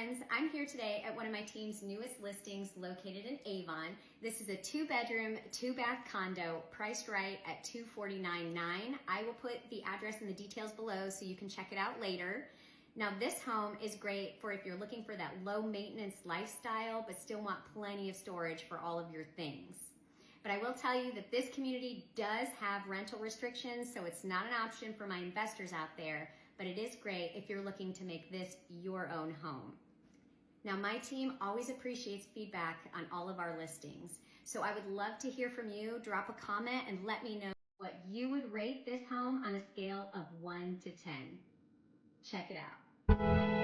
friends, I'm here today at one of my team's newest listings located in Avon. This is a 2-bedroom, 2-bath condo priced right at $249,900. I will put the address and the details below so you can check it out later. Now this home is great for if you're looking for that low maintenance lifestyle but still want plenty of storage for all of your things. But I will tell you that this community does have rental restrictions, so it's not an option for my investors out there, but it is great if you're looking to make this your own home. Now my team always appreciates feedback on all of our listings, so I would love to hear from you. Drop a comment and let me know what you would rate this home on a scale of 1 to 10. Check it out.